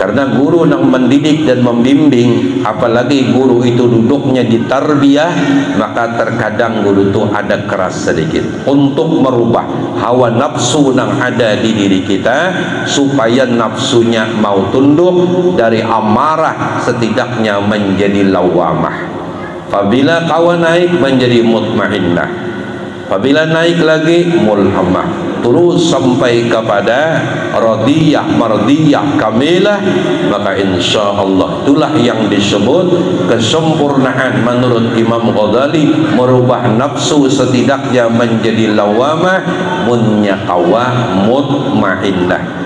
Karena guru yang mendidik dan membimbing, apalagi guru itu duduknya di tarbiyah, maka terkadang guru itu ada keras sedikit untuk merubah hawa nafsu yang ada di diri kita, supaya nafsunya mau tunduk dari amarah setidaknya menjadi lawamah. Apabila kawan naik menjadi mutmainnah, apabila naik lagi mulhamah, terus sampai kepada radiyah mardiyah kamilah, maka insya Allah itulah yang disebut kesempurnaan menurut Imam Ghazali, merubah nafsu setidaknya menjadi lawamah, munyakawa mutmainnah.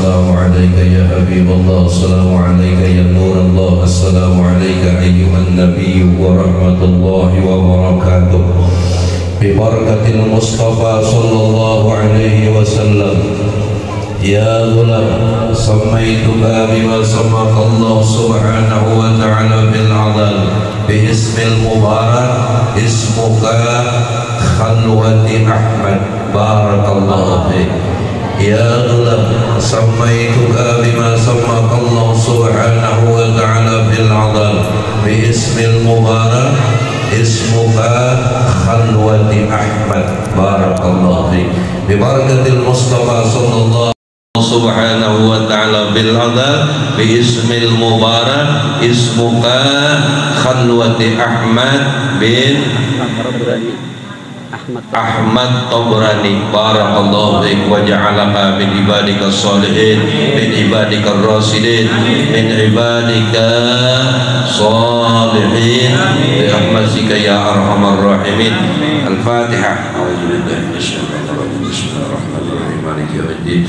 السلام عليك يا حبيب الله السلام عليك يا نور الله السلام عليك أيها النبي ورحمة الله وبركاته ببركة المصطفى صلى الله عليه وسلم يا غلام سميتك بما سماك الله سبحانه وتعالى بالعضل باسم المبارك اسمك خلوة أحمد بارك الله فيك يا غلام سميتك بما سماك الله سبحانه وتعالى بالعضل باسم المبارك اسمك خلوة أحمد بارك الله فيك ببركة المصطفى صلى الله subhanahu wa ta'ala bil adal bi ismil mubarak ismuka khalwati Ahmad bin Ahmad Tabrani barakallahu fiik wa ja'alaka min ibadika sholihin min ibadika rasidin min ibadika sholihin bi rahmatika ya arhamar rahimin. Al-Fatihah. A'udzu billahi minasyaitonir rajim. Bismillahirrahmanirrahim. Maliki yaumiddin.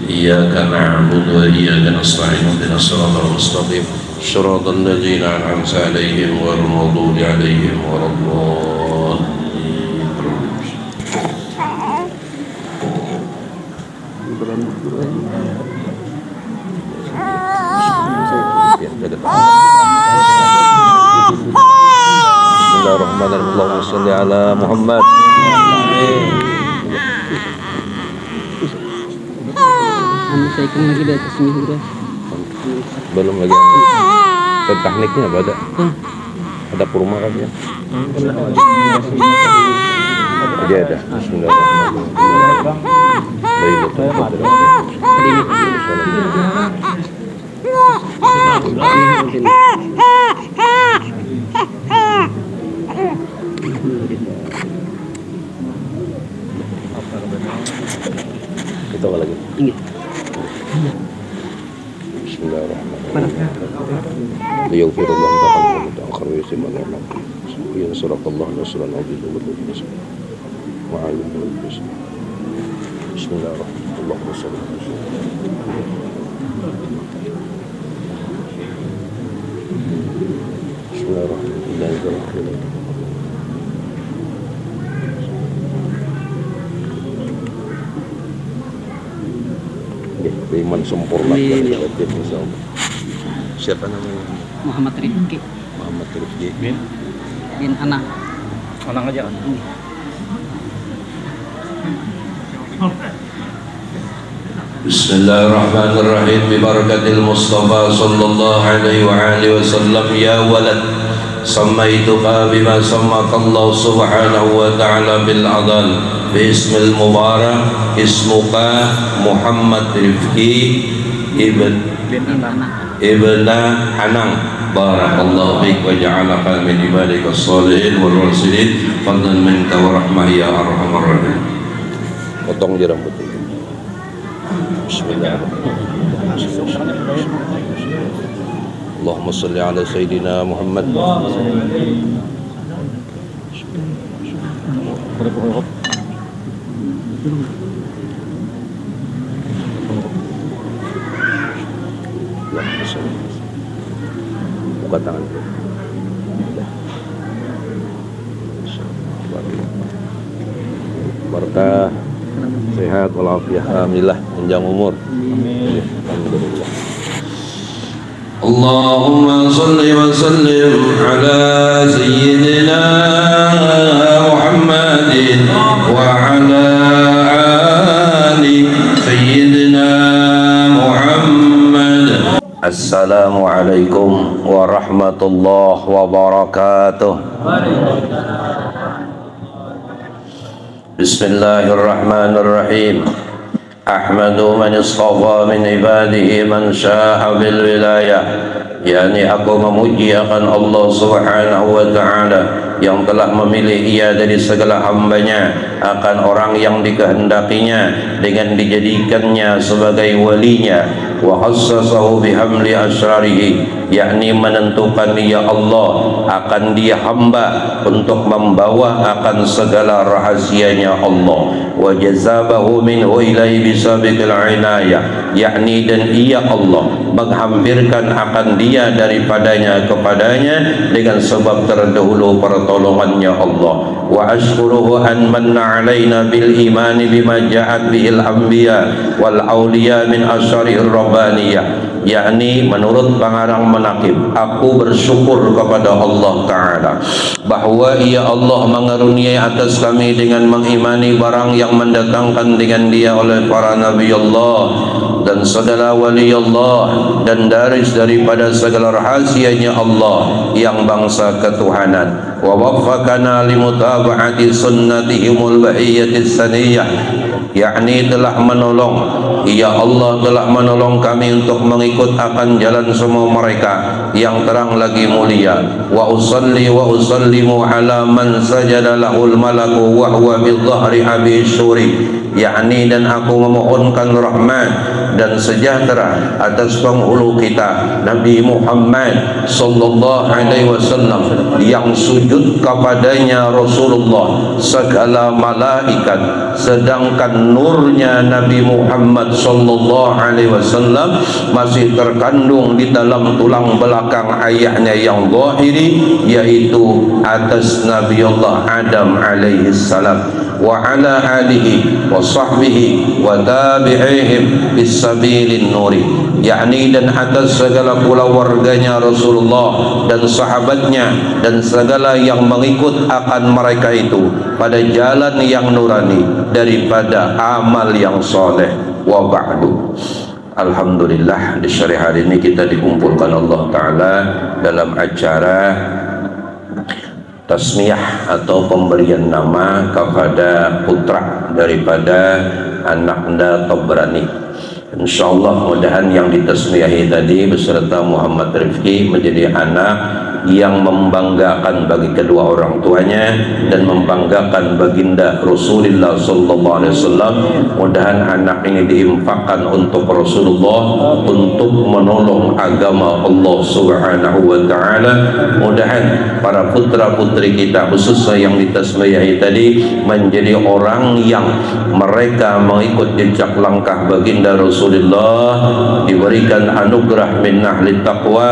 Iyyaka na'budu wa iyyaka nasta'in ihdinas siratal mustaqim siratal ladzina an'amta 'alaihim ghairil maghdubi 'alaihim waladdallin. Bismillahirrahmanirrahim. Allahumma shalli ala Muhammad. Saya lagi di atas ini udah. Belum lagi. Tekniknya apa ada? Ada kurma kan ya? Jadi ada. Kita lagi. Bismillahirrahmanirrahim. Liyaghfirullahu ta'ala wa ta'akhir wa yusimma ni'mat. Yansurallahu nasran 'azizan wa yusra. Bismillahirrahmanirrahim. Allahumma shalli ala Bismillahirrahmanirrahim. Iman sempurna. Siapa namanya? Muhammad Rifki. Muhammad Rifki bin Anang. Anang aja kan? Bismillahirrahmanirrahim. Bibarakatil Mustafa sallallahu alaihi wa alihi wasallam. Ya walad sammaituka bima sammaka Allah subhanahu wa ta'ala bil adal bi ismil mubarak ismuka Muhammad Rifki ibn Anang barakallahu fiik wa ja'alaka min ibadika sholihin wal rasidin fadlan minka wa rahmah ya arhamar rahimin. Potong je rambut itu. Bismillahirrahmanirrahim. Allahumma salli ala Sayyidina Muhammad. Buka tangan. Barakah, sehat walafiat, alhamdulillah, panjang umur. Amin. Alhamdulillah. Allahumma salli wa sallim ala sayyidina Muhammadin wa ala ali sayyidina Muhammad. Assalamualaikum warahmatullahi wabarakatuh. Bismillahirrahmanirrahim. Ahmadu man istafa min ibadihi man sya'a bil wilayah. Yani aku memuji akan Allah subhanahu wa ta'ala yang telah memilih ia dari segala hambanya akan orang yang dikehendakinya dengan dijadikannya sebagai walinya wa khassasahu bihamli asrarihi yakni menentukan ya Allah akan dia hamba untuk membawa akan segala rahasianya Allah, wa jazabahu minhu ilaihi bisabiqil inayah, yakni dan ia Allah menghampirkan akan dia daripadanya kepadanya dengan sebab terdahulu pertolongannya Allah. Wa ashkuruhu an manna alaina bil imani bima ja'at bihil anbiya wal awliya min asyarihir rabbaniyah, yakni menurut pengarang menakib, aku bersyukur kepada Allah Ta'ala bahwa ia Allah mengaruniai atas kami dengan mengimani barang yang mendatangkan dengan dia oleh para Nabi Allah dan segala wali Allah dan daris daripada segala rahasianya Allah yang bangsa ketuhanan. Wa waffaqana limutaba'ati sunnatihimul bahiyyatis saniyah, yakni telah menolong, ya Allah telah menolong kami untuk mengikut akan jalan semua mereka yang terang lagi mulia. Wa usalli wa usallimu ala man sajada lahul malaku wa huwa bidhahri abi syuri, yakni dan aku memohonkan rahmat dan sejahtera atas penghulu kita Nabi Muhammad sallallahu alaihi wasallam yang sujud kepadanya Rasulullah segala malaikat, sedangkan nurnya Nabi Muhammad sallallahu alaihi wasallam masih terkandung di dalam tulang belakang ayahnya yang zahiri, yaitu atas Nabi Allah Adam alaihi salam, wa ala alihi wa sahbihi wa tabi'ihim bisabilin nuri, yakni dan atas segala pula warganya Rasulullah dan sahabatnya dan segala yang mengikut akan mereka itu pada jalan yang nurani daripada amal yang soleh. Wa ba'du. Alhamdulillah, di sore hari ini kita dikumpulkan Allah Ta'ala dalam acara tasmiyah atau pemberian nama kepada putra daripada anak Anda Tabrani. InsyaAllah mudahan yang ditasmiyahi tadi beserta Muhammad Rifki menjadi anak yang membanggakan bagi kedua orang tuanya dan membanggakan baginda Rasulullah sallallahu alaihi wasallam. Mudahan anak ini diinfakkan untuk Rasulullah, untuk menolong agama Allah Subhanahu wa taala. Mudahan para putra-putri kita khususnya yang ditasmiyahi tadi menjadi orang yang mereka mengikut jejak langkah baginda Rasulullah, diberikan anugerah min ahli taqwa,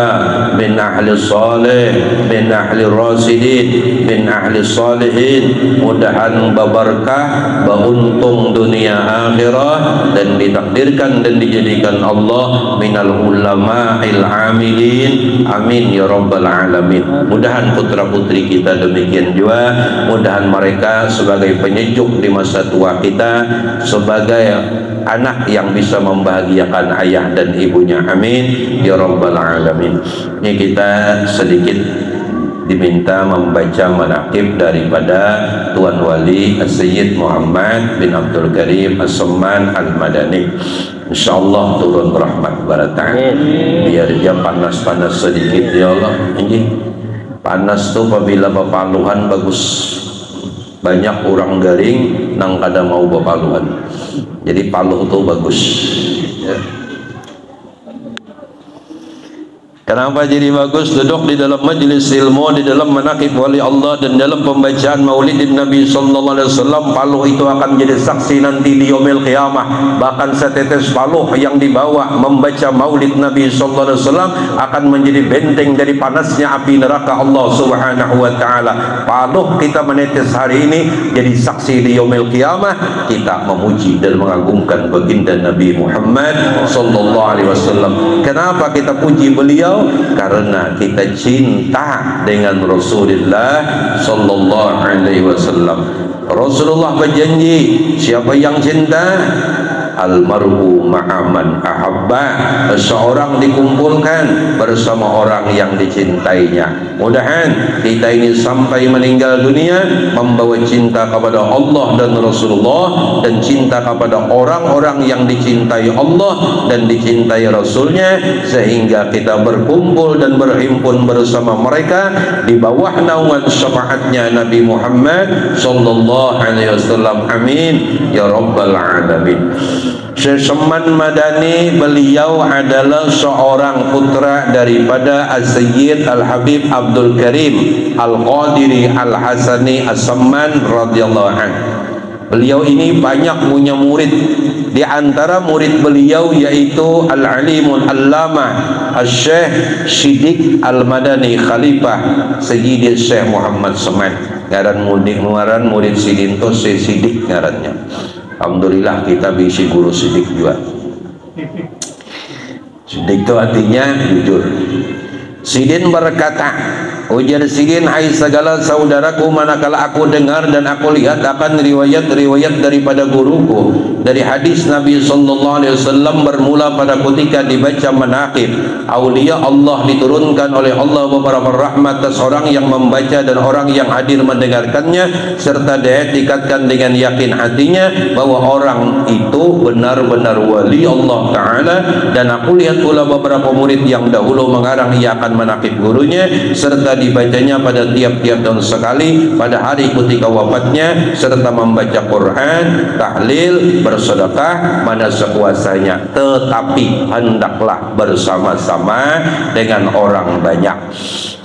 min ahli salih, min ahli rasidin, min ahli salihin. Mudahan babarkah, bauntung dunia akhirah, dan ditakdirkan dan dijadikan Allah minal ulama'il amilin. Amin ya rabbal alamin. Mudahan putra putri kita demikian juga, mudahan mereka sebagai penyejuk di masa tua kita, sebagai anak yang bisa membahagiakan ayah dan ibunya. Amin ya rabbal alamin. Ini kita sedikit diminta membaca manaqib daripada Tuan Wali Sayyid Muhammad bin Abdul Karim As-Samman Al-Madani. InsyaAllah turun rahmat barata'ala. Biar dia panas-panas sedikit ya Allah. Ini panas tuh apabila bepaluhan bagus. Banyak orang garing nang kada mau bepaluhan. Jadi paluh tuh bagus ya. Kenapa jadi bagus? Duduk di dalam majlis ilmu, di dalam manaqib wali Allah dan dalam pembacaan maulidin Nabi sallallahu alaihi wasallam. Paluh itu akan jadi saksi nanti di yaumil qiyamah. Bahkan setetes paluh yang dibawa membaca maulid Nabi sallallahu alaihi wasallam akan menjadi benteng dari panasnya api neraka Allah Subhanahu wa taala. Paluh kita menetes hari ini jadi saksi di yaumil qiyamah. Kita memuji dan mengagungkan baginda Nabi Muhammad sallallahu alaihi wasallam. Kenapa kita puji beliau? Karena kita cinta dengan Rasulullah sallallahu alaihi wasallam. Rasulullah berjanji, siapa yang cinta, almar'u ma'aman ahabba, seseorang dikumpulkan bersama orang yang dicintainya. Mudahan kita ini sampai meninggal dunia membawa cinta kepada Allah dan Rasulullah, dan cinta kepada orang-orang yang dicintai Allah dan dicintai Rasulnya, sehingga kita berkumpul dan berhimpun bersama mereka di bawah naungan syafaatnya Nabi Muhammad sallallahu alaihi wasallam. Amin ya rabbal alamin. Syekh Saman Madani, beliau adalah seorang putra daripada As-Sayyid Al-Habib Abdul Karim Al-Qadiri Al-Hasani As-Saman radhiyallahu anhu. Beliau ini banyak punya murid. Di antara murid beliau yaitu Al-Alimul Allamah Al-Syekh Siddiq Al-Madani Khalifah Sayyid Syekh Muhammad Saman. Ngaran murid Sidin itu Syekh Siddiq ngarannya. Alhamdulillah kita bisi guru Siddiq juga. Siddiq itu artinya jujur. Sidin berkata, ujar Sidin, hai segala saudaraku, manakala aku dengar dan aku lihat akan riwayat-riwayat daripada guruku dari hadis Nabi SAW bermula pada ketika dibaca manaqib aulia Allah, diturunkan oleh Allah beberapa rahmat atas orang yang membaca dan orang yang hadir mendengarkannya, serta diikatkan dengan yakin hatinya bahwa orang itu benar-benar wali Allah Ta'ala. Dan aku lihat pula beberapa murid yang dahulu mengarang ia akan manaqib gurunya, serta dibacanya pada tiap-tiap tahun sekali pada hari ketika wafatnya, serta membaca Quran, tahlil, bersedekah mana sekuasanya, tetapi hendaklah bersama-sama dengan orang banyak.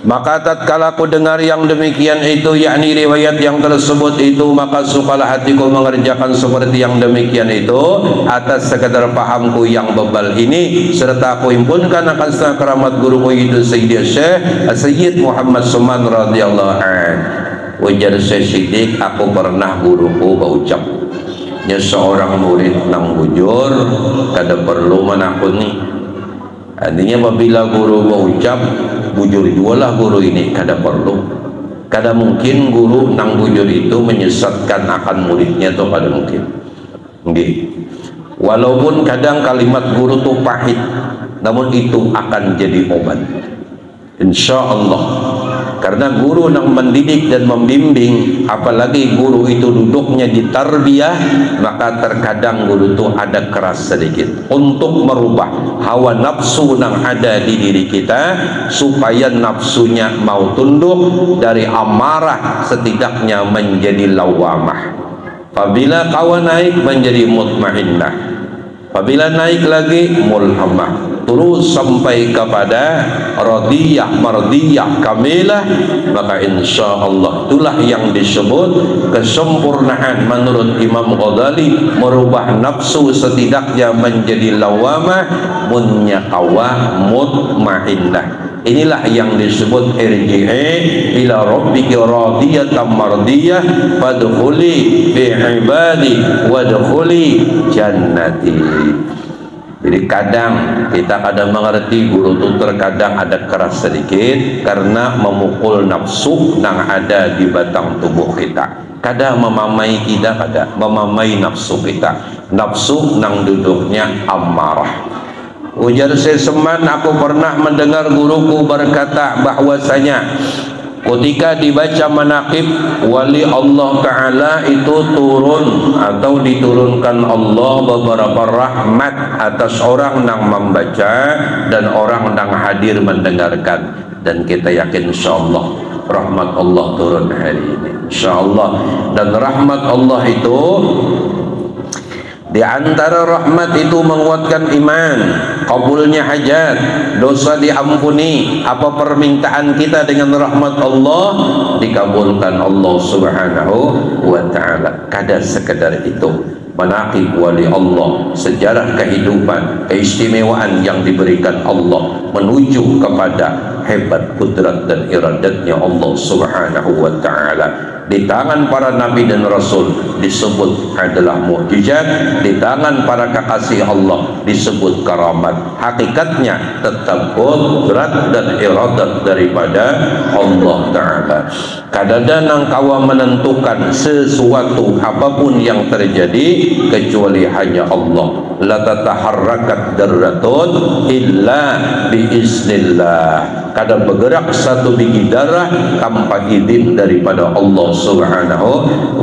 Maka tatkala aku dengar yang demikian itu, yakni riwayat yang tersebut itu, maka sukalah hatiku mengerjakan seperti yang demikian itu atas sekadar pahamku yang bebal ini, serta aku himpunkan akan setengah keramat guruku itu Sayyid Syekh Muhammad Saman radhiyallahu anhu. Ujar Syekh Siddiq, aku pernah guruku berucap, nya seorang murid nang bujur kada perlu menakuni. Artinya apabila guru berucap bujur jualah guru ini, kada perlu. Kada mungkin guru nang bujur itu menyesatkan akan muridnya, atau kada mungkin. Nggih. Walaupun kadang kalimat guru itu pahit, namun itu akan jadi obat, insya Allah. Karena guru yang mendidik dan membimbing, apalagi guru itu duduknya di tarbiyah, maka terkadang guru itu ada keras sedikit untuk merubah hawa nafsu yang ada di diri kita, supaya nafsunya mau tunduk dari amarah setidaknya menjadi lawamah. Apabila kawan naik menjadi mutmainnah, apabila naik lagi mulhamah, terus sampai kepada radiyah mardiyah kamilah, maka insya Allah itulah yang disebut kesempurnaan menurut Imam Ghazali, merubah nafsu setidaknya menjadi lawamah, munyakawa mutmainnah. Inilah yang disebut irji'i ila rabbiki radiyatan mardiyah fadkhuli fi ibadi wadkhuli jannati. Jadi kadang kita kadang mengerti guru itu terkadang ada keras sedikit karena memukul nafsu yang ada di batang tubuh kita. Kadang memamai kita, kadang memamai nafsu kita, nafsu yang duduknya amarah. Ujar Syekh Saman, aku pernah mendengar guruku berkata bahwasanya ketika dibaca manaqib wali Allah Ta'ala itu turun atau diturunkan Allah beberapa rahmat atas orang yang membaca dan orang yang hadir mendengarkan. Dan kita yakin insyaAllah rahmat Allah turun hari ini, insyaAllah. Dan rahmat Allah itu, di antara rahmat itu menguatkan iman, kabulnya hajat, dosa diampuni, apa permintaan kita dengan rahmat Allah dikabulkan Allah Subhanahu wa Ta'ala. Kada sekedar itu, manaqib wali Allah, sejarah kehidupan, keistimewaan yang diberikan Allah menuju kepada hebat kudrat dan iradatnya Allah Subhanahu wa Ta'ala. Di tangan para nabi dan rasul disebut adalah mukjizat, di tangan para kekasih Allah disebut karamat. Hakikatnya tetap kudrat dan iradat daripada Allah Ta'ala. Kadang-kadang kawa menentukan sesuatu apapun yang terjadi kecuali hanya Allah. La tataharrakat darratun illa biiznillah. Kadang bergerak satu biji darah tanpa izin daripada Allah Subhanahu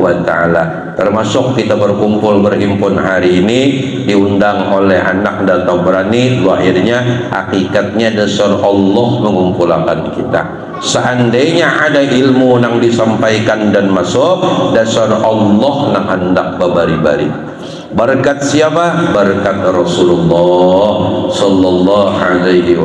wa Ta'ala. Termasuk kita berkumpul berhimpun hari ini diundang oleh anak dan Tabrani, lahirnya hakikatnya dasar Allah mengumpulkan kita. Seandainya ada ilmu yang disampaikan dan masuk, dasar Allah yang hendak babari-bari. Berkat siapa? Berkat Rasulullah sallallahu alaihi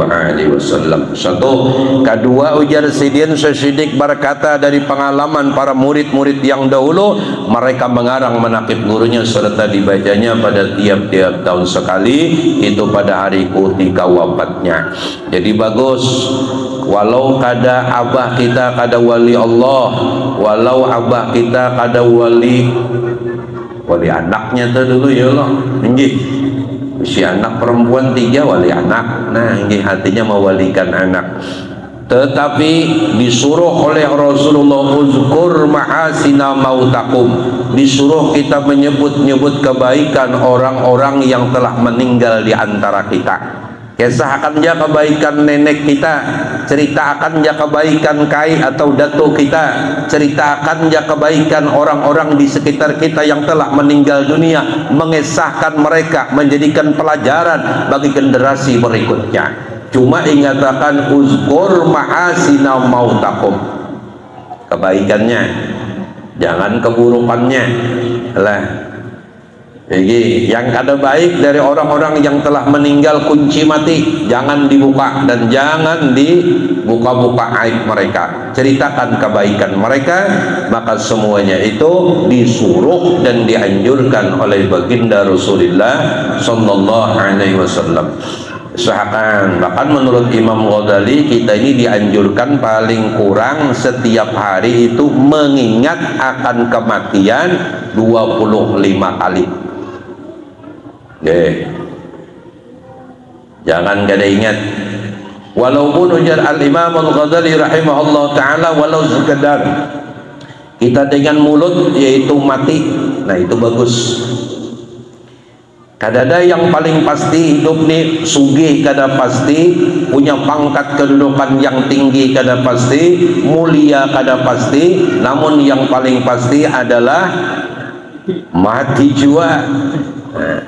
wasallam. Satu. Kedua, ujar Sidin Syekh berkata dari pengalaman para murid-murid yang dahulu, mereka mengarang manaqib gurunya serta dibacanya pada tiap-tiap tahun sekali, itu pada hari ketika wafatnya. Jadi bagus, walau kada abah kita kada wali Allah, walau abah kita kada wali anaknya tuh dulu ya Allah, nggih. Si anak perempuan 3 wali anak. Nah, nggih hatinya mewalikan anak. Tetapi disuruh oleh Rasulullah uzkur mahasina mautakum. Disuruh kita menyebut-nyebut kebaikan orang-orang yang telah meninggal di antara kita. Kisahkan aja kebaikan nenek kita, ceritakan aja kebaikan kai atau datuk kita, ceritakan aja kebaikan orang-orang di sekitar kita yang telah meninggal dunia, mengisahkan mereka, menjadikan pelajaran bagi generasi berikutnya. Cuma ingatakan uzkur ma'asina mautakum, kebaikannya, jangan keburukannya lah. Jadi yang ada baik dari orang-orang yang telah meninggal, kunci mati jangan dibuka dan jangan dibuka-buka aib mereka, ceritakan kebaikan mereka. Maka semuanya itu disuruh dan dianjurkan oleh baginda Rasulullah sallallahu alaihi wasallam. Usahakan, bahkan menurut Imam Ghazali kita ini dianjurkan paling kurang setiap hari itu mengingat akan kematian 25 kali. Jangan kada ingat. Walaupun ujar Al-Imam Al-Ghazali rahimahullah ta'ala, walau sekedar kita dengan mulut yaitu mati, nah itu bagus. Kadada yang paling pasti hidup nih sugih kada pasti, punya pangkat kedudukan yang tinggi kada pasti, mulia kada pasti, namun yang paling pasti adalah mati jua. Nah,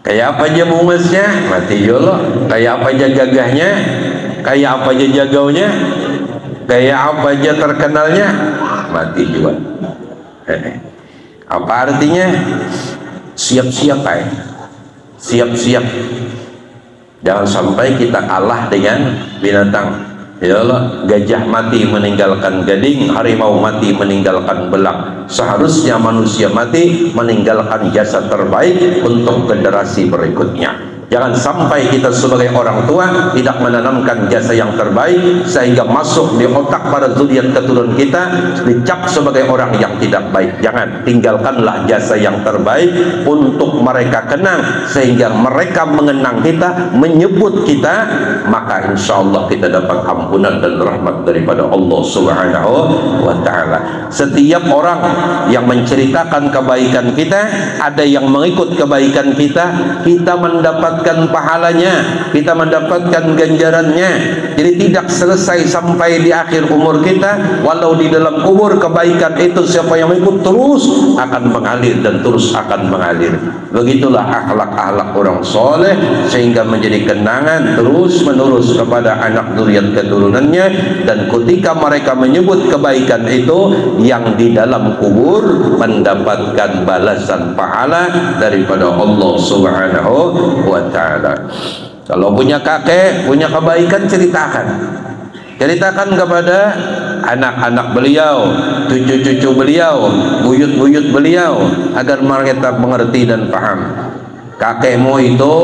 kayak apa aja bungesnya mati jolo, kayak apa aja gagahnya, kayak apa aja jagaunya, kayak apa aja terkenalnya, mati juga. Apa artinya? Siap-siap siap-siap, jangan sampai kita kalah dengan binatang. Ya Allah, gajah mati meninggalkan gading, harimau mati meninggalkan belang. Seharusnya manusia mati meninggalkan jasa terbaik untuk generasi berikutnya. Jangan sampai kita sebagai orang tua tidak menanamkan jasa yang terbaik sehingga masuk di otak para zuriat keturunan kita dicap sebagai orang yang tidak baik. Jangan, tinggalkanlah jasa yang terbaik untuk mereka kenang, sehingga mereka mengenang kita, menyebut kita, maka insya Allah kita dapat ampunan dan rahmat daripada Allah Subhanahu wa ta'ala. Setiap orang yang menceritakan kebaikan kita, ada yang mengikut kebaikan kita, kita mendapatkan pahalanya, kita mendapatkan ganjarannya. Jadi tidak selesai sampai di akhir umur kita, walau di dalam kubur kebaikan itu siapa yang mengikut terus akan mengalir dan terus akan mengalir. Begitulah akhlak-akhlak orang soleh, sehingga menjadi kenangan terus menerus kepada anak zuriat keturunannya. Dan ketika mereka menyebut kebaikan itu, yang di dalam kubur mendapatkan balasan pahala daripada Allah Subhanahu wa ta'ala. Kalau punya kakek, punya kebaikan, ceritakan kepada anak-anak beliau, cucu-cucu beliau, buyut-buyut beliau, agar mereka mengerti dan paham. Kakekmu itu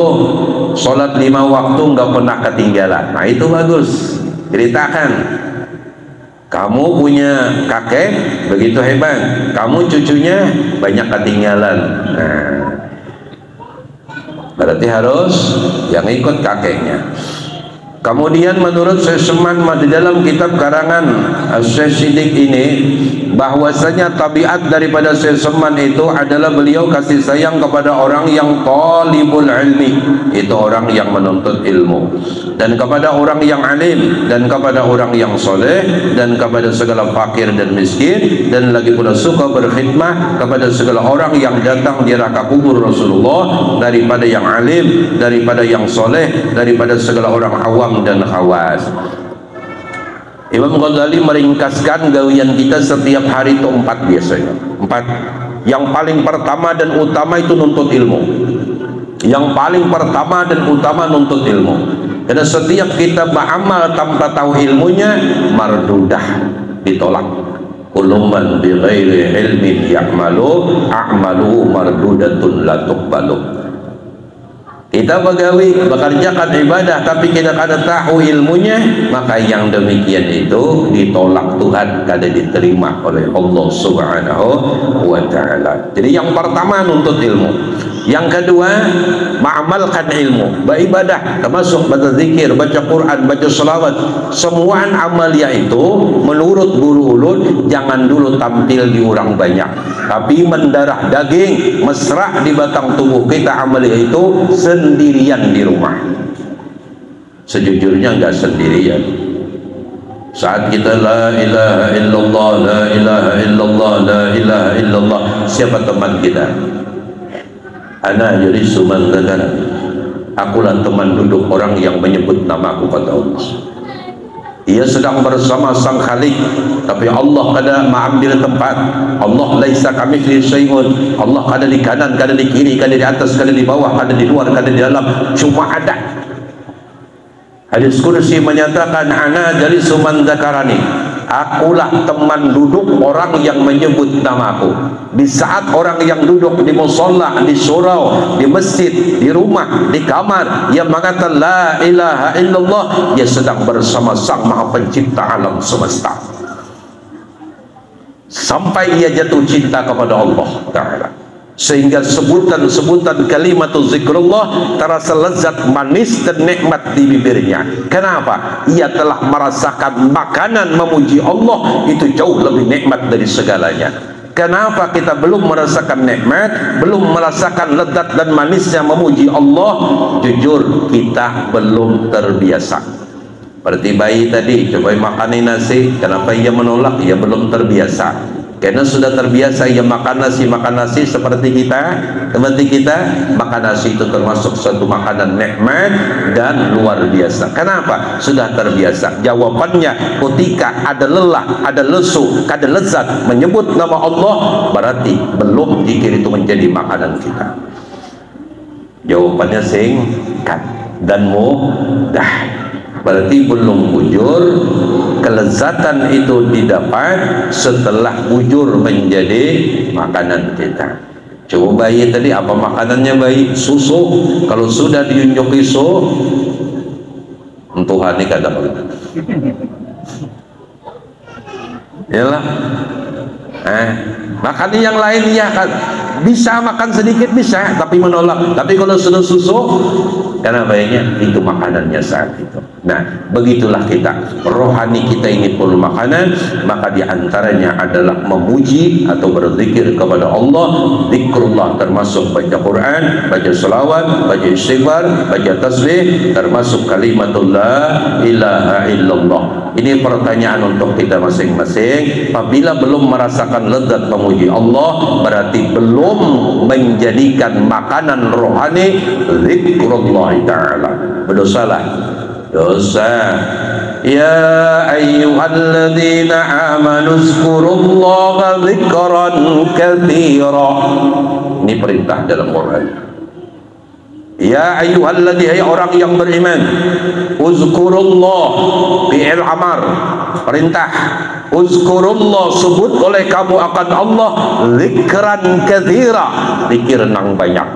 sholat 5 waktu nggak pernah ketinggalan. Nah itu bagus, ceritakan. Kamu punya kakek begitu hebat, kamu cucunya banyak ketinggalan. Nah, berarti harus yang ikut kakeknya. Kemudian menurut Syekh Seman di dalam kitab karangan Syekh Siddiq ini, bahwasanya tabiat daripada Syekh Seman itu adalah beliau kasih sayang kepada orang yang talibul ilmi, itu orang yang menuntut ilmu, dan kepada orang yang alim, dan kepada orang yang soleh, dan kepada segala fakir dan miskin, dan lagi pula suka berkhidmah kepada segala orang yang datang di raka kubur Rasulullah, daripada yang alim, daripada yang soleh, daripada segala orang awam dan khawas. Imam Ghazali meringkaskan gawian kita setiap hari itu 4 biasanya. 4 Yang paling pertama dan utama itu nuntut ilmu. Yang paling pertama dan utama nuntut ilmu. Karena setiap kita beramal tanpa tahu ilmunya, mardudah, ditolak. Kullu man bi ghairi ilmin ya'malu a'malu mardudatun la tuqbalu. Kita bekerjakan ibadah tapi kita kada tahu ilmunya, maka yang demikian itu ditolak Tuhan, kada diterima oleh Allah Subhanahu wa ta'ala. Jadi yang pertama nuntut ilmu, yang kedua mengamalkan ilmu, beribadah, termasuk baca zikir, baca Quran, baca salawat. Semua amalia itu menurut guru ulun jangan dulu tampil di orang banyak, tapi mendarah daging, mesra di batang tubuh kita amalia itu sendirian di rumah. Sejujurnya enggak sendirian. Saat kita la ilaha illallah, la ilaha illallah, la ilaha illallah, siapa teman kita? Ana yurisu man dzakara. Akulah teman duduk orang yang menyebut namaku, kata Allah. Ia sedang bersama sang Khalik, tapi Allah kada mengambil tempat. Allah laisa kamitslihi syai'un. Allah kada di kanan, kada di kiri, kada di atas, kada di bawah, kada di luar, kada di dalam, cuma ada. Hadis kursi menyatakan, ana jalisu man dzakarani. Akulah teman duduk orang yang menyebut namaku. Di saat orang yang duduk di musalla, di surau, di masjid, di rumah, di kamar, yang mengatakan la ilaha illallah, dia sedang bersama sang Maha Pencipta alam semesta, sampai ia jatuh cinta kepada Allah Ta'ala, sehingga sebutan-sebutan kalimatul zikrullah terasa lezat manis dan nikmat di bibirnya. Kenapa? Ia telah merasakan makanan memuji Allah itu jauh lebih nikmat dari segalanya. Kenapa kita belum merasakan nikmat, belum merasakan lezat dan manisnya memuji Allah? Jujur, kita belum terbiasa. Seperti bayi tadi, coba makan nasi, kenapa ia menolak? Ia belum terbiasa. Karena sudah terbiasa ia makan nasi seperti kita makan nasi itu termasuk suatu makanan nikmat dan luar biasa. Kenapa? Sudah terbiasa. Jawabannya, ketika ada lelah, ada lesu, ada lezat menyebut nama Allah, berarti belum zikir itu menjadi makanan kita. Jawabannya singkat dan mudah. Berarti belum bujur, kelezatan itu didapat setelah bujur menjadi makanan kita. Coba bayi tadi apa makanannya bayi? Susu. Kalau sudah diunjuki susu, Tuhan ini kata begitu. Yalah. Makan yang lain ya kan bisa makan sedikit bisa, tapi menolak. Tapi kalau sudah susu, karena bayinya itu makanannya saat itu. Nah, begitulah kita. Rohani kita ini perlu makanan, maka diantaranya adalah memuji atau berzikir kepada Allah. Zikrullah termasuk baca Quran, baca salawat, baca istighfar, baca tasbih, termasuk kalimatul la ilaha illallah. Ini pertanyaan untuk kita masing-masing. Apabila belum merasakan lezat memuji Allah, berarti belum menjadikan makanan rohani zikrullah ta'ala. Berdosalah dosa. Ya ayyuhalladzina amanu zkurullaha dzikran katsira. Ini perintah dalam Quran. Ya ayyuhalladzina, orang yang beriman, uzkurullah, fi'il amar, perintah. Uzkurullah, sebut oleh kamu akan Allah, zikran katsira, zikir nang banyak.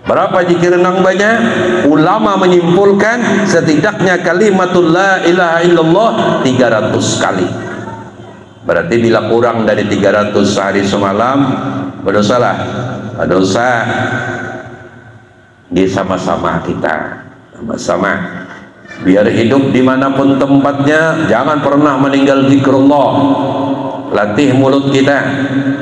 Berapa zikir nang banyak? Ulama menyimpulkan setidaknya kalimatul la ilaha illallah 300 kali. Berarti bila kurang dari 300 sehari semalam, berdosalah. Berdosa. Di sama-sama kita, sama-sama. Biar hidup dimanapun tempatnya, jangan pernah meninggal zikrullah. Latih mulut kita,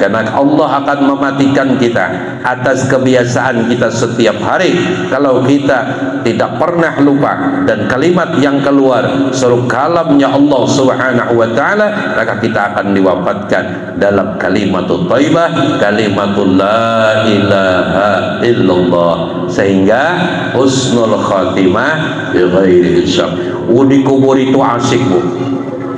karena Allah akan mematikan kita atas kebiasaan kita setiap hari. Kalau kita tidak pernah lupa dan kalimat yang keluar seluruh kalamnya Allah Subhanahu wa ta'ala, maka kita akan diwafatkan dalam kalimatul thayyibah, kalimatul la ilaha illallah, sehingga husnul khatimah bi ghairi hisab. Di kubur itu asik, Bu.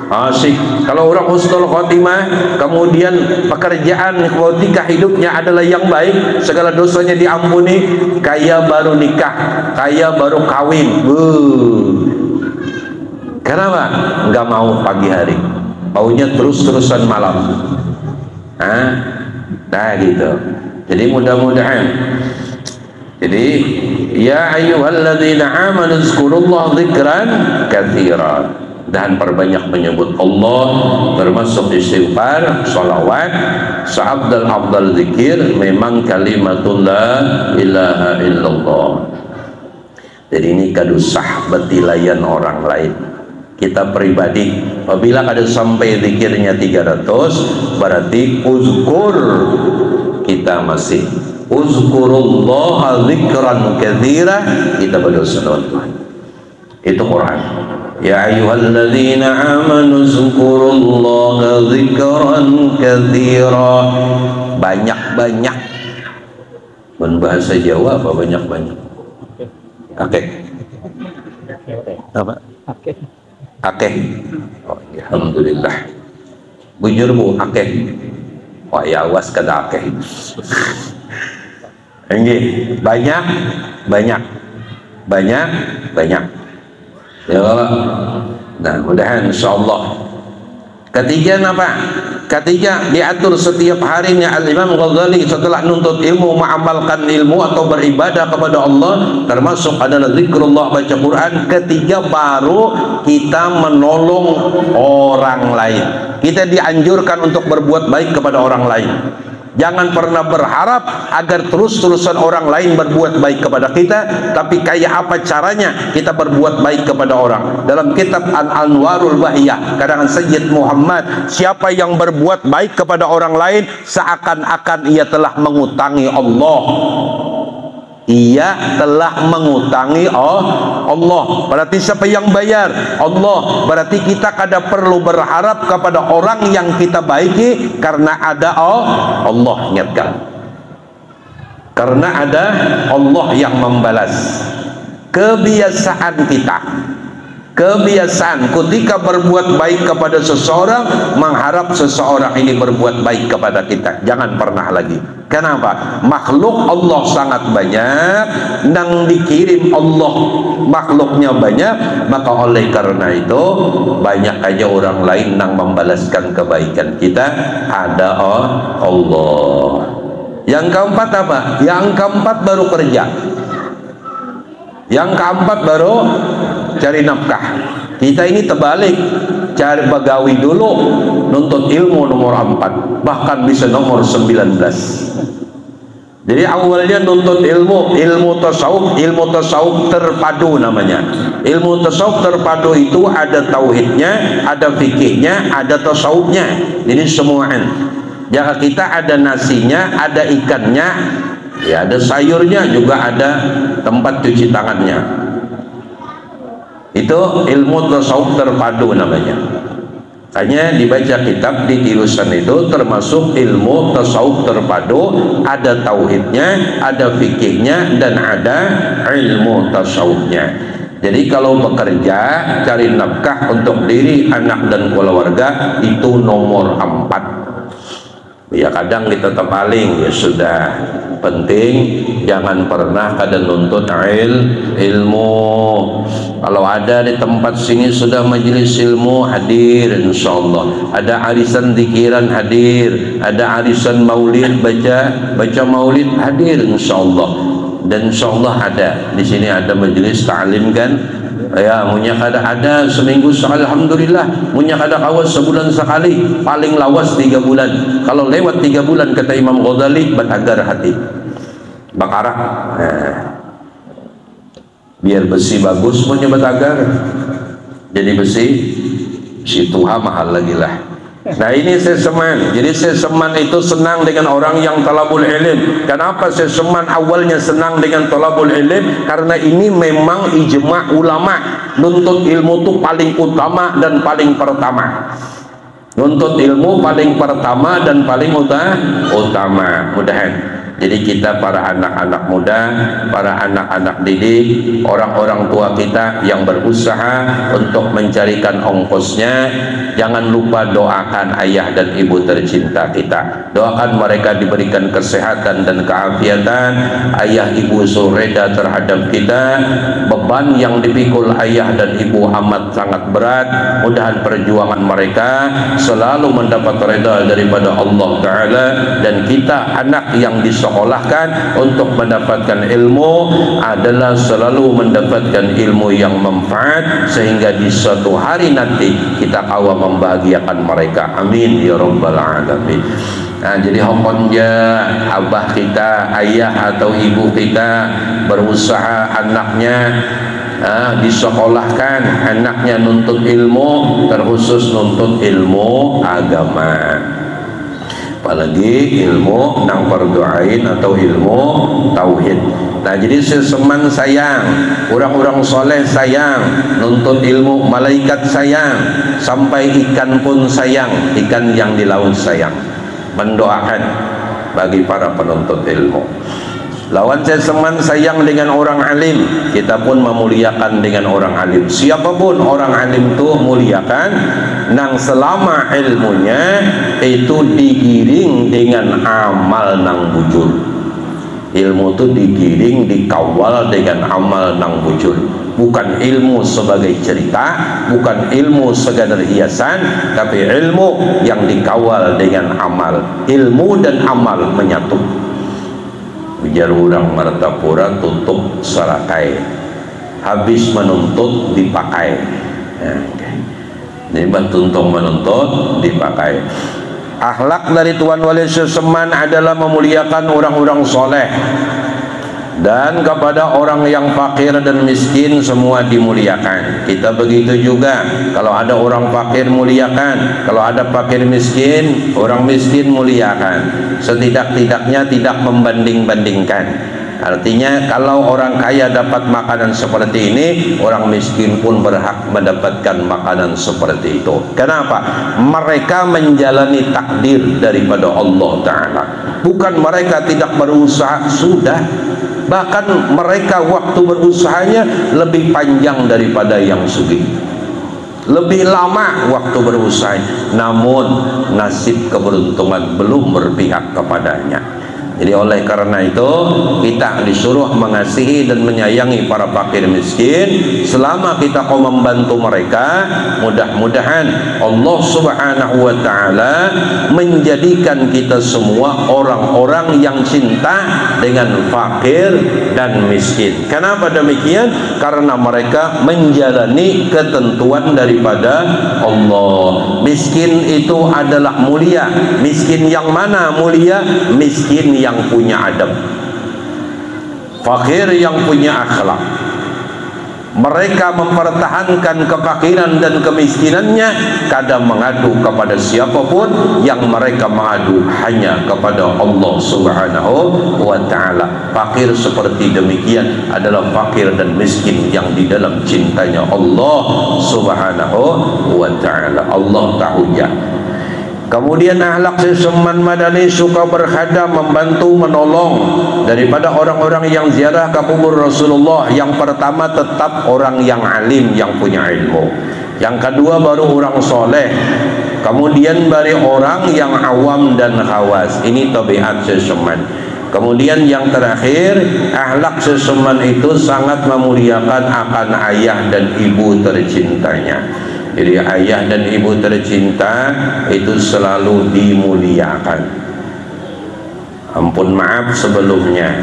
asik. Kalau orang husnul khotimah, kemudian pekerjaan ketika hidupnya adalah yang baik, segala dosanya diampuni, kaya baru nikah, kaya baru kawin. Kenapa? Nggak mau pagi hari, maunya terus-terusan malam. Nah gitu. Jadi mudah-mudahan, jadi ya ayyuhalladzina amanu dzkurullaha dzikran katsiran, dan perbanyak menyebut Allah, termasuk istighfar, sholawat. Seabdal zikir memang kalimatul la ilaha illallah. Jadi ini kadusah betilayan orang lain. Kita pribadi apabila ada sampai zikirnya 300, berarti uzkur, kita masih uzkurullaha dzikran katsira, kita berdosa dengan Tuhan. Itu Quran. Ya ayyuhalladzina amanu dzkurullaha dzikran katsira. Banyak-banyak. Bahasa Jawa apa banyak-banyak? Oke. Apa? Oke. Akeh. Oh, alhamdulillah. Bujur bu, akeh. Wah ya awas kada akeh. Ini banyak. Ya, nah mudahan insyaallah. Ketiga apa? Ketiga diatur setiap harinya Al-Imam Ghazali setelah nuntut ilmu, mengamalkan ilmu atau beribadah kepada Allah, termasuk adalah zikrullah, baca Quran. Ketiga baru kita menolong orang lain. Kita dianjurkan untuk berbuat baik kepada orang lain. Jangan pernah berharap agar terus-terusan orang lain berbuat baik kepada kita, tapi kayak apa caranya kita berbuat baik kepada orang. Dalam kitab Al-Anwarul Bahiyah karangan Sayyid Muhammad, siapa yang berbuat baik kepada orang lain seakan-akan ia telah mengutangi Allah. Ia telah mengutangi Allah. Berarti siapa yang bayar? Allah. Berarti kita kada perlu berharap kepada orang yang kita baiki, karena ada Allah, ingatkan. Karena ada Allah yang membalas. Kebiasaan kita, kebiasaan ketika berbuat baik kepada seseorang, mengharap seseorang ini berbuat baik kepada kita. Jangan pernah lagi. Kenapa? Makhluk Allah sangat banyak, nang dikirim Allah makhluknya banyak, maka oleh karena itu banyak aja orang lain nang membalaskan kebaikan kita. Ada Allah. Yang keempat apa? Yang keempat baru kerja. Yang keempat baru cari nafkah. Kita ini terbalik, cari pegawai dulu, nuntut ilmu nomor 4, bahkan bisa nomor 19. Jadi awalnya nuntut ilmu tasawuf terpadu namanya. Ilmu tasawuf terpadu itu ada tauhidnya, ada fikihnya, ada tasawufnya. Jadi semuaan. Jika kita ada nasinya, ada ikannya, ya ada sayurnya, juga ada tempat cuci tangannya. Itu ilmu tasawuf terpadu namanya. Hanya dibaca kitab di tirusan itu termasuk ilmu tasawuf terpadu, ada tauhidnya, ada fikihnya, dan ada ilmu tasawufnya. Jadi kalau bekerja, cari nafkah untuk diri, anak, dan keluarga, itu nomor 4. Ya kadang kita terpaling, ya sudah. Penting jangan pernah kada nuntut ilmu. Kalau ada di tempat sini sudah majelis ilmu, hadir insyaallah. Ada arisan zikiran, hadir. Ada arisan maulid, baca maulid, hadir insyaallah. Dan insyaallah ada di sini ada majelis ta'lim kan. Ya, munya kada ada seminggu sekali, alhamdulillah. Munya kada kawas sebulan sekali, paling lawas 3 bulan. Kalau lewat 3 bulan kata Imam Ghazali, batagar hati, bakarak. Biar besi bagus punya batagar, jadi besi tuha mahal lagi lah. Nah ini seseman. Jadi seseman itu senang dengan orang yang talabul ilm. Kenapa seseman awalnya senang dengan talabul ilm? Karena ini memang ijma' ulama, nuntut ilmu itu paling utama dan paling pertama. Nuntut ilmu paling pertama dan paling utama. Mudahan Jadi kita para anak-anak muda, para anak-anak didik, orang-orang tua kita yang berusaha untuk mencarikan ongkosnya, jangan lupa doakan ayah dan ibu tercinta kita. Doakan mereka diberikan kesehatan dan keafiatan, ayah ibu sureda terhadap kita. Beban yang dipikul ayah dan ibu amat sangat berat. Mudahan perjuangan mereka selalu mendapat reda daripada Allah Ta'ala, dan kita anak yang disekolahkan untuk mendapatkan ilmu adalah selalu mendapatkan ilmu yang manfaat, sehingga di suatu hari nanti kita kawa membahagiakan mereka. Amin ya rabbal alamin. Nah, jadi hokonja abah kita, ayah atau ibu kita berusaha anaknya disekolahkan, anaknya nuntut ilmu, terkhusus nuntut ilmu agama, apalagi ilmu nang fardu'ain atau ilmu tauhid. Nah, jadi seseman sayang, orang-orang soleh sayang, nuntut ilmu, malaikat sayang, sampai ikan pun sayang, ikan yang di laut sayang, mendoakan bagi para penuntut ilmu. Lawan seseman sayang dengan orang alim, kita pun memuliakan dengan orang alim. Siapapun orang alim itu muliakan, nang selama ilmunya itu digiring dengan amal nang bujur. Ilmu itu digiring, dikawal dengan amal nang bujur. Bukan ilmu sebagai cerita, bukan ilmu sekadar hiasan, tapi ilmu yang dikawal dengan amal. Ilmu dan amal menyatu. Biar orang Martapura tutup sarakai, habis menuntut dipakai. Ini tuntung menuntut dipakai. Akhlak dari Tuan Wali Seseman adalah memuliakan orang-orang soleh, dan kepada orang yang fakir dan miskin semua dimuliakan. Kita begitu juga, kalau ada orang fakir muliakan, kalau ada fakir miskin, orang miskin muliakan. Setidak-tidaknya tidak membanding-bandingkan. Artinya kalau orang kaya dapat makanan seperti ini, orang miskin pun berhak mendapatkan makanan seperti itu. Kenapa? Mereka menjalani takdir daripada Allah Ta'ala. Bukan mereka tidak berusaha, sudah. Bahkan mereka waktu berusahanya lebih panjang daripada yang sugih, lebih lama waktu berusaha, namun nasib keberuntungan belum berpihak kepadanya. Jadi oleh karena itu kita disuruh mengasihi dan menyayangi para fakir miskin. Selama kita mau membantu mereka, mudah-mudahan Allah Subhanahu wa Ta'ala menjadikan kita semua orang-orang yang cinta dengan fakir dan miskin. Kenapa demikian? Karena mereka menjalani ketentuan daripada Allah. Miskin itu adalah mulia. Miskin yang mana mulia? Miskin yang punya adab, fakir yang punya akhlak. Mereka mempertahankan kefakiran dan kemiskinannya, kadang mengadu kepada siapapun, yang mereka mengadu hanya kepada Allah Subhanahu wa Ta'ala. Fakir seperti demikian adalah fakir dan miskin yang di dalam cintanya Allah Subhanahu wa Ta'ala. Allah tahunya. Kemudian akhlak Seseman Madani suka berkhadam, membantu, menolong. Daripada orang-orang yang ziarah ke kubur Rasulullah, yang pertama tetap orang yang alim, yang punya ilmu. Yang kedua baru orang soleh. Kemudian baru orang yang awam dan khawas. Ini tabiat Seseman. Kemudian yang terakhir, akhlak Seseman itu sangat memuliakan akan ayah dan ibu tercintanya. Jadi ayah dan ibu tercinta itu selalu dimuliakan. Ampun maaf sebelumnya,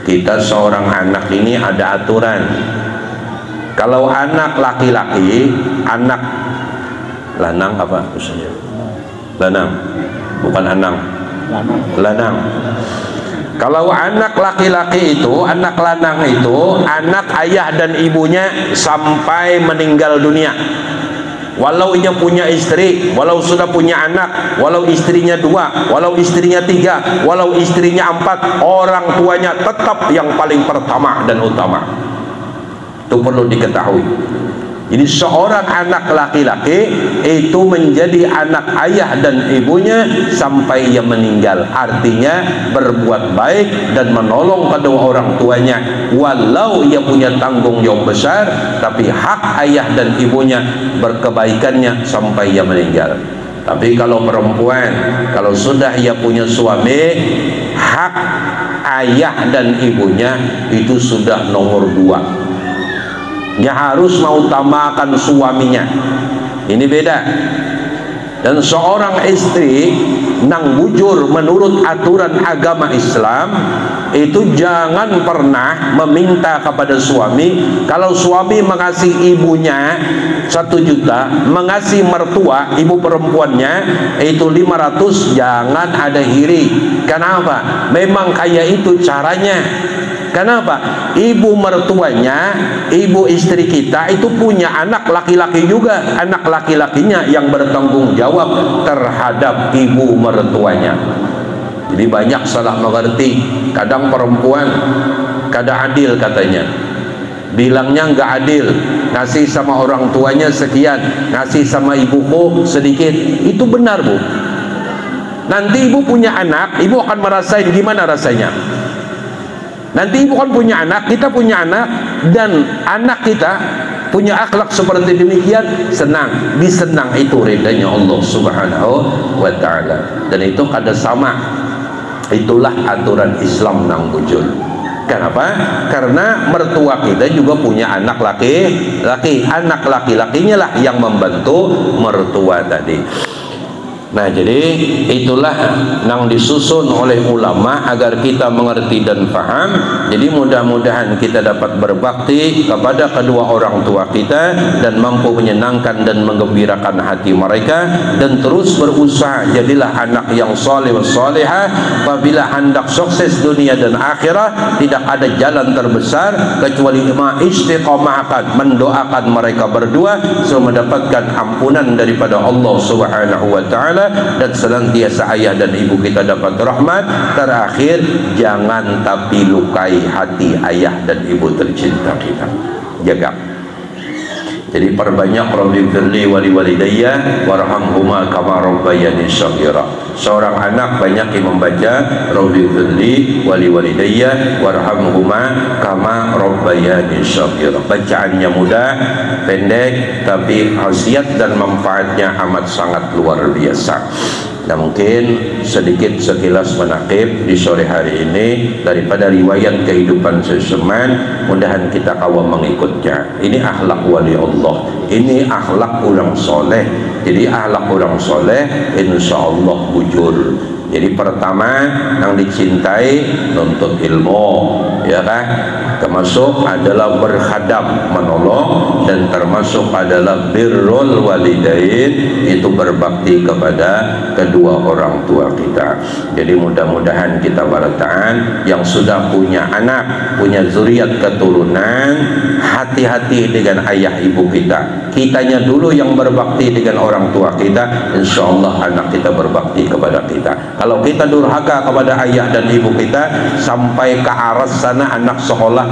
kita seorang anak ini ada aturan. Kalau anak laki-laki, anak lanang apa maksudnya? Lanang, bukan anang. Lanang. Kalau anak laki-laki itu, anak lanang itu, anak ayah dan ibunya sampai meninggal dunia. Walau ia punya istri, walau sudah punya anak, walau istrinya 2, walau istrinya 3, walau istrinya 4, orang tuanya tetap yang paling pertama dan utama. Itu perlu diketahui. Jadi seorang anak laki-laki itu menjadi anak ayah dan ibunya sampai ia meninggal. Artinya berbuat baik dan menolong kedua orang tuanya, walau ia punya tanggung jawab besar, tapi hak ayah dan ibunya berkebaikannya sampai ia meninggal. Tapi kalau perempuan, kalau sudah ia punya suami, hak ayah dan ibunya itu sudah nomor 2. Dia harus mengutamakan suaminya. Ini beda. Dan seorang istri nang bujur menurut aturan agama Islam itu jangan pernah meminta kepada suami. Kalau suami mengasihi ibunya 1 juta, mengasihi mertua ibu perempuannya itu 500, jangan ada iri. Kenapa? Memang kayak itu caranya. Kenapa? Ibu mertuanya, ibu istri kita itu punya anak laki-laki juga. Anak laki-lakinya yang bertanggung jawab terhadap ibu mertuanya. Jadi banyak salah mengerti. Kadang perempuan kada adil katanya, bilangnya nggak adil, ngasih sama orang tuanya sekian, ngasih sama ibuku sedikit. Itu benar, Bu. Nanti ibu punya anak, ibu akan merasain gimana rasanya. Nanti ibu kan punya anak, kita punya anak, dan anak kita punya akhlak seperti demikian, senang. Disenang itu ridanya Allah Subhanahu wa ta'ala. Dan itu kada sama. Itulah aturan Islam nang bujur. Kenapa? Karena mertua kita juga punya anak laki-laki. Anak laki-lakinya lah yang membantu mertua tadi. Nah, jadi itulah yang disusun oleh ulama agar kita mengerti dan paham. Jadi mudah-mudahan kita dapat berbakti kepada kedua orang tua kita dan mampu menyenangkan dan menggembirakan hati mereka, dan terus berusaha jadilah anak yang saleh wa salihah. Apabila hendak sukses dunia dan akhirat, tidak ada jalan terbesar kecuali istiqomahkan, mendoakan mereka berdua supaya mendapatkan ampunan daripada Allah Subhanahu wa ta'ala, dan senantiasa ayah dan ibu kita dapat rahmat. Terakhir, jangan tapi lukai hati ayah dan ibu tercinta kita. Jaga. Jadi perbanyak rabbighfirli wa liwalidayya warhamhuma kama rabbayani shaghira. Seorang anak banyak yang membaca rabbighfirli wa liwalidayya warhamhuma kama rabbayani shaghira. Bacaannya mudah, pendek, tapi khasiat dan manfaatnya amat sangat luar biasa. Nah, mungkin sedikit sekilas menakib di sore hari ini daripada riwayat kehidupan seseman, mudahan kita kawam mengikutnya. Ini akhlak wali Allah, ini akhlak orang soleh. Jadi akhlak orang soleh insya Allah bujur. Jadi pertama yang dicintai nuntut ilmu, ya kan? Termasuk adalah berkhadam, menolong, dan termasuk adalah birrul walidain, itu berbakti kepada kedua orang tua kita. Jadi mudah-mudahan kita barataan yang sudah punya anak, punya zuriat keturunan, hati-hati dengan ayah ibu kita. Kitanya dulu yang berbakti dengan orang tua kita, insya Allah anak kita berbakti kepada kita. Kalau kita durhaka kepada ayah dan ibu kita, sampai ke aras sana anak sekolah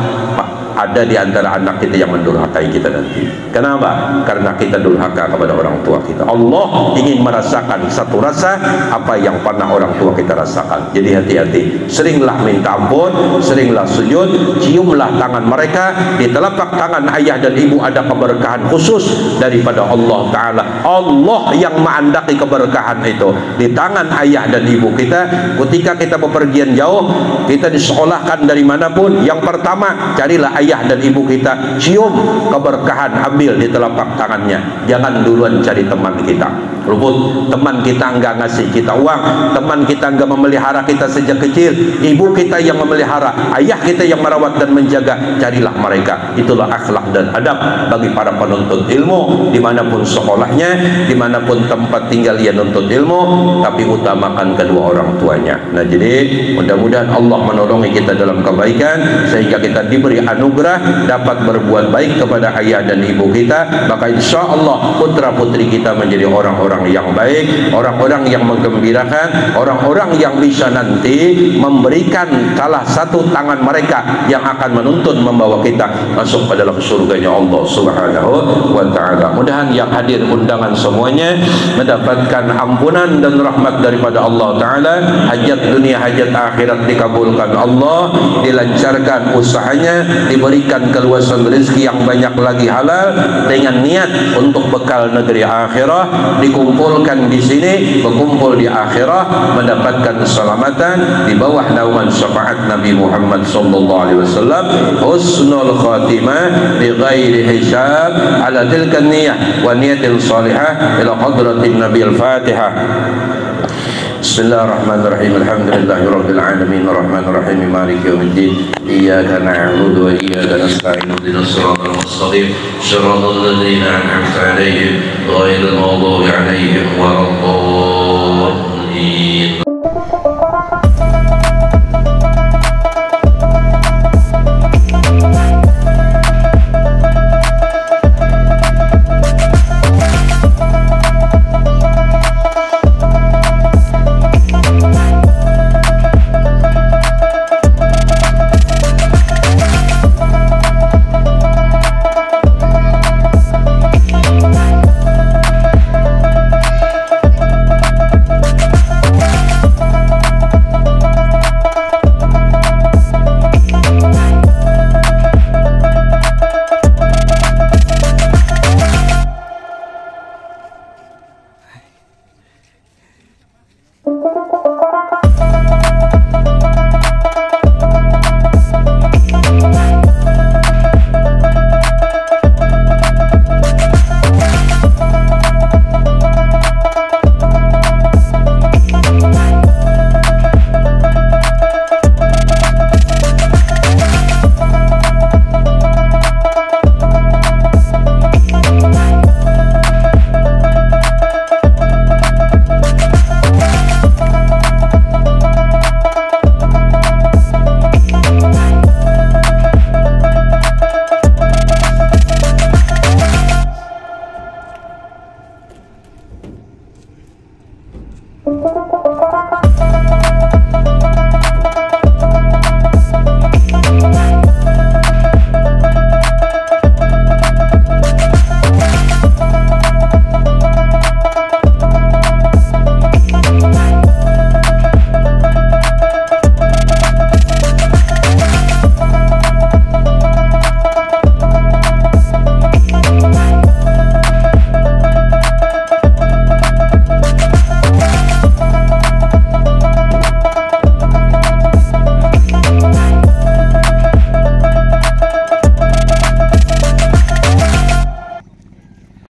ada di antara anak kita yang mendurhakai kita nanti. Kenapa? Karena kita durhaka kepada orang tua kita. Allah ingin merasakan satu rasa apa yang pernah orang tua kita rasakan. Jadi hati-hati. Seringlah minta ampun, seringlah sujud, ciumlah tangan mereka. Di telapak tangan ayah dan ibu ada keberkahan khusus daripada Allah Ta'ala. Allah yang mengandaki keberkahan itu di tangan ayah dan ibu kita. Ketika kita bepergian jauh, kita disekolahkan dari manapun, yang pertama carilah ayah dan ibu kita, cium keberkahan, ambil di telapak tangannya. Jangan duluan cari teman kita. Ruput, teman kita enggak ngasih kita uang, teman kita enggak memelihara kita sejak kecil, ibu kita yang memelihara, ayah kita yang merawat dan menjaga, carilah mereka. Itulah akhlak dan adab bagi para penuntut ilmu, dimanapun sekolahnya, dimanapun tempat tinggal ia nuntut ilmu, tapi utamakan kedua orang tuanya. Nah, jadi mudah-mudahan Allah menolongi kita dalam kebaikan sehingga kita diberi anugerah anugerah dapat berbuat baik kepada ayah dan ibu kita, maka insya Allah putra putri kita menjadi orang-orang yang baik, orang-orang yang menggembirakan, orang-orang yang bisa nanti memberikan salah satu tangan mereka yang akan menuntun membawa kita masuk ke dalam surganya Allah Subhanahu wa ta'ala. Mudahan yang hadir undangan semuanya mendapatkan ampunan dan rahmat daripada Allah Ta'ala, hajat dunia hajat akhirat dikabulkan Allah, dilancarkan usahanya, diberikan keluasan rezeki yang banyak lagi halal dengan niat untuk bekal negeri akhirah, dikumpulkan di sini, berkumpul di akhirah, mendapatkan keselamatan di bawah naungan syafaat Nabi Muhammad sallallahu alaihi wasallam, husnul khatimah bi ghairi hisab ala tilka niyyah wa niyatin salihah ila hadratin Nabi al-Fatihah. Bismillahirrahmanirrahim. Alhamdulillahirabbil alamin arrahmanir rahim maliki yaumiddin iyyaka na'budu wa iyyaka nasta'in ihdinas siratal mustaqim siratal ladzina an'amta 'alaihim ghairil maghdubi 'alaihim waladdallin. Thank you.